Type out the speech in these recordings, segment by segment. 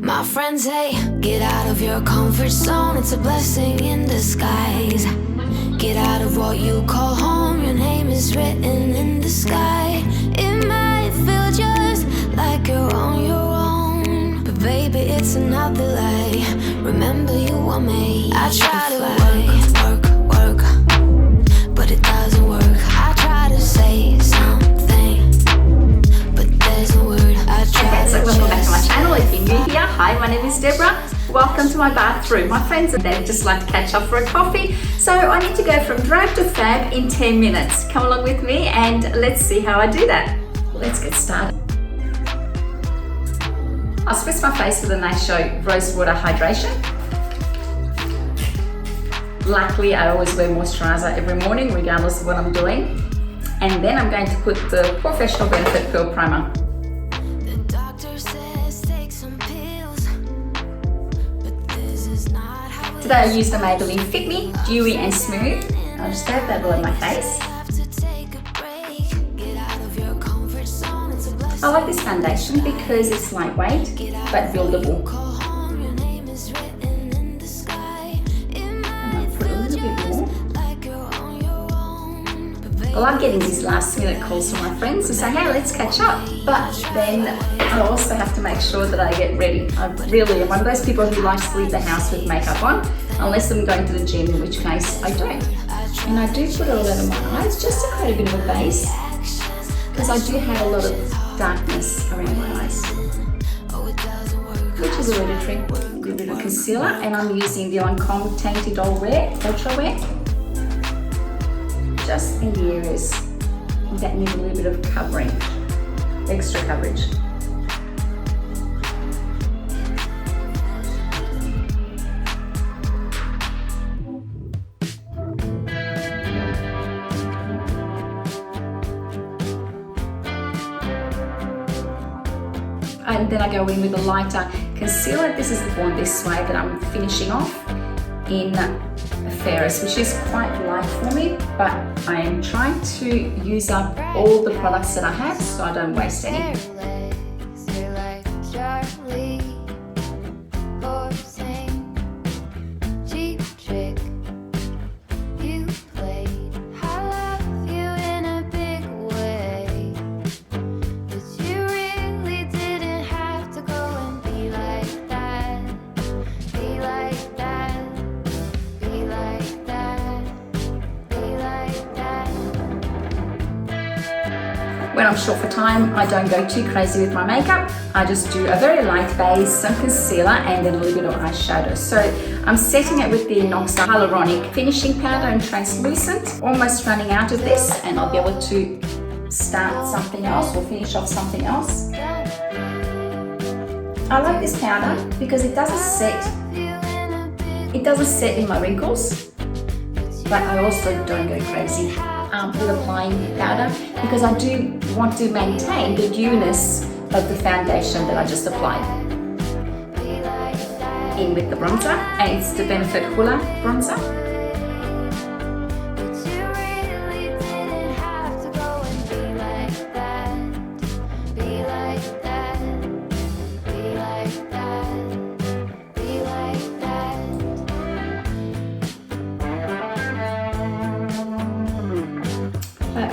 My friends say, get out of your comfort zone, it's a blessing in disguise. Get out of what you call home, your name is written in the sky. It might feel just like you're on your own, but baby, it's another lie. Remember you were made. I try to work, but it doesn't work. I try to say something, but there's a word. I try Okay, so to welcome back to my just channel. If you're new here, hi, my name is Deborah. Welcome to my bathroom. My friends are there just like to catch up for a coffee. So I need to go from drab to fab in 10 minutes. Come along with me and let's see how I do that. Let's get started. I'll spritz my face with a nice show rose water hydration. Luckily, I always wear moisturizer every morning regardless of what I'm doing. And then I'm going to put the Professional Benefit Pearl Primer. the doctor says take some pills, but this is not how it Today I used the Maybelline Fit Me, Dewy and Smooth. I'll just dab that all in my face. have to take a break. Get out of your comfort zone, it's a blessing. I like this foundation because it's lightweight but buildable. Call home, your name is written in the sky. It might Put a little bit more. like you're on your own, but baby, I love getting these last minute calls from my friends to say, hey, let's catch up. But then I also have to make sure that I get ready. I really am one of those people who likes to leave the house with makeup on, unless I'm going to the gym, in which case I don't. And I do put it all over my eyes just to create a bit of a base, because I do have a lot of darkness around my eyes, which is hereditary. A little bit of concealer, and I'm using the Lancome Tainted Doll Wear Ultra Wear, just in the areas that need a little bit of covering, extra coverage. And then I go in with a lighter concealer. This is the Born This Way that I'm finishing off in Ferris, which is quite light for me, but I am trying to use up all the products that I have so I don't waste any. When I'm short for time, I don't go too crazy with my makeup. I just do a very light base, some concealer, and then a little bit of eyeshadow. So I'm setting it with the Noxa Hyaluronic Finishing Powder in Translucent. Almost running out of this, and I'll be able to start something else or finish off something else. I like this powder because it doesn't set. It doesn't set in my wrinkles, but I also don't go crazy with applying powder, because I do want to maintain the dewiness of the foundation that I just applied. In with the bronzer, and it's the Benefit Hoola bronzer.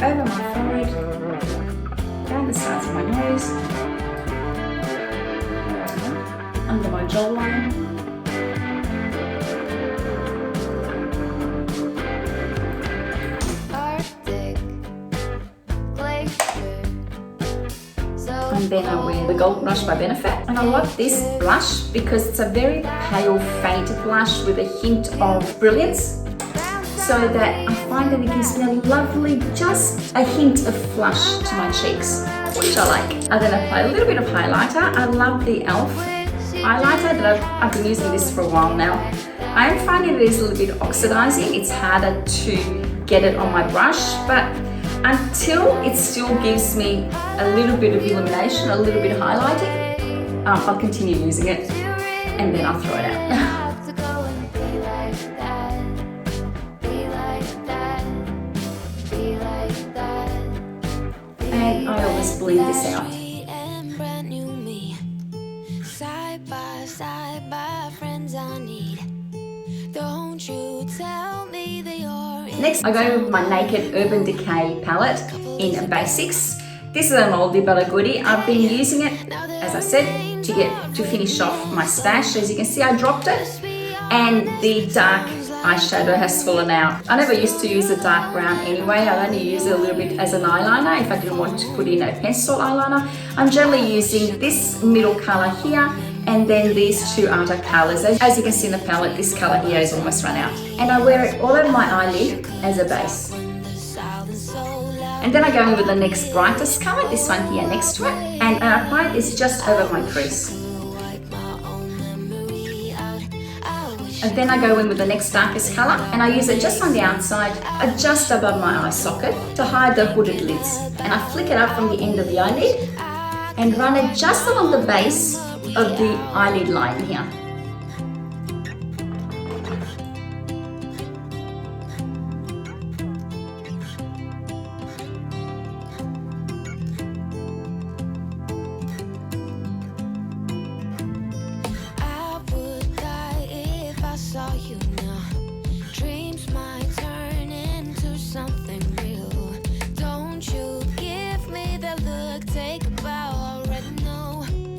Over my forehead, down the sides of my nose, under my jawline, and then I wear the Gold Rush by Benefit. And I like this blush because it's a very pale, faint blush with a hint of brilliance, so that I find that it gives me a lovely, just a hint of flush to my cheeks, which I like. I then apply a little bit of highlighter. I love the e.l.f. highlighter that I've been using this for a while now. I am finding it is a little bit oxidizing. It's harder to get it on my brush, but until it still gives me a little bit of illumination, a little bit of highlighting, I'll continue using it, and then I'll throw it out. And I always blend this out. side by side by friends I need. Don't you tell me that you're Next, I go with my Naked Urban Decay palette in Basics. This is an oldie but a goodie. I've been using it, as I said, to finish off my stash. As you can see, I dropped it, and the dark eyeshadow has fallen out. I never used to use a dark brown anyway. I only use it a little bit as an eyeliner if I didn't want to put in a pencil eyeliner. I'm generally using this middle color here and then these two outer colors. As you can see in the palette, this color here is almost run out. And I wear it all over my eyelid as a base. And then I go in with the next brightest color, this one here next to it, and I apply this just over my crease. And then I go in with the next darkest color, and I use it just on the outside, just above my eye socket to hide the hooded lids. And I flick it up from the end of the eyelid and run it just along the base of the eyelid line here.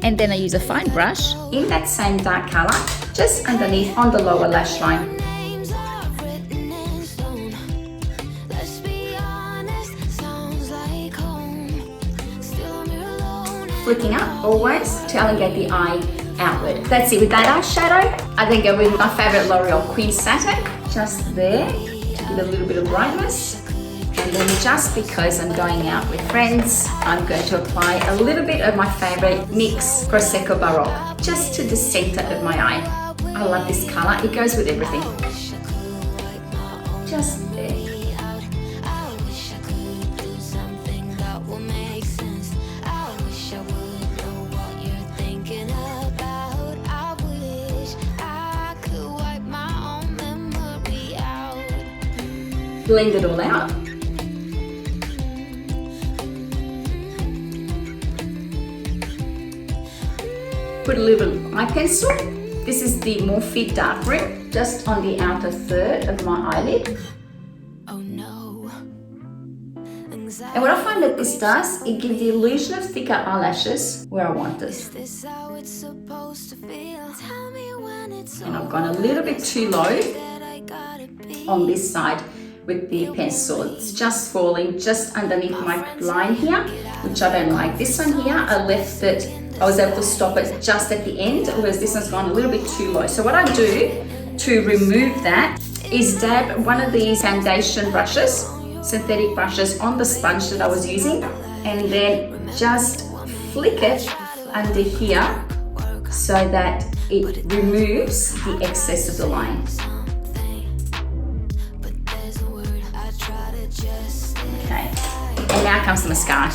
And then I use a fine brush in that same dark color, just underneath on the lower lash line. Flicking up always to elongate the eye outward. That's it with that eyeshadow. I then go with my favorite L'Oreal Queen Satin, just there to give a little bit of brightness. And then just because I'm going out with friends, I'm going to apply a little bit of my favorite NYX Prosecco Baroque just to the center of my eye. I love this color, it goes with everything. Just there. Blend it all out. Put a little eye pencil. This is the Morphe Dark Room, just on the outer third of my eyelid. Oh no. And what I find that this does, it gives the illusion of thicker eyelashes where I want this. And I've gone a little bit too low on this side with the pencil. It's just falling just underneath my line here, which I don't like. This one here, I was able to stop it just at the end, whereas this one's gone a little bit too low. So what I do to remove that is dab one of these foundation brushes, synthetic brushes, on the sponge that I was using, and then just flick it under here so that it removes the excess of the line. Okay, and now comes the mascara.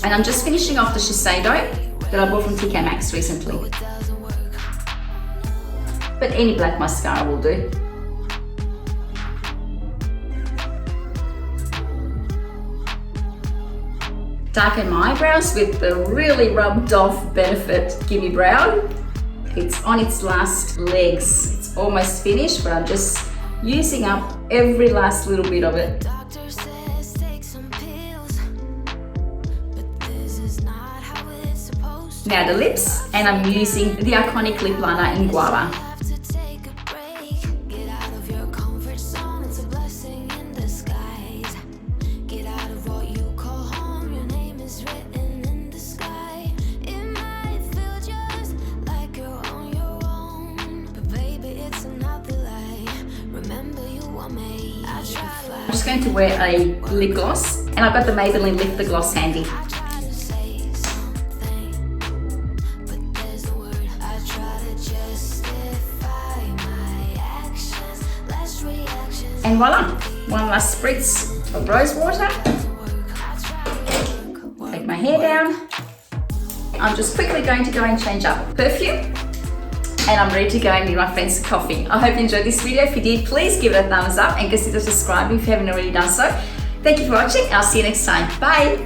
And I'm just finishing off the Shiseido that I bought from MAXX recently. But any black mascara will do. Darken my eyebrows with the really rubbed off Benefit Gimme Brow. It's on its last legs. It's almost finished, but I'm just using up every last little bit of it. Now the lips, and I'm using the iconic lip liner in Guava. I'm just going to wear a lip gloss, and I've got the Maybelline Lift the Gloss handy. And voila, one last spritz of rose water. Take my hair down. I'm just quickly going to go and change up perfume, and I'm ready to go and meet my friends for coffee. I hope you enjoyed this video. If you did, please give it a thumbs up and consider subscribing if you haven't already done so. Thank you for watching. I'll see you next time. Bye.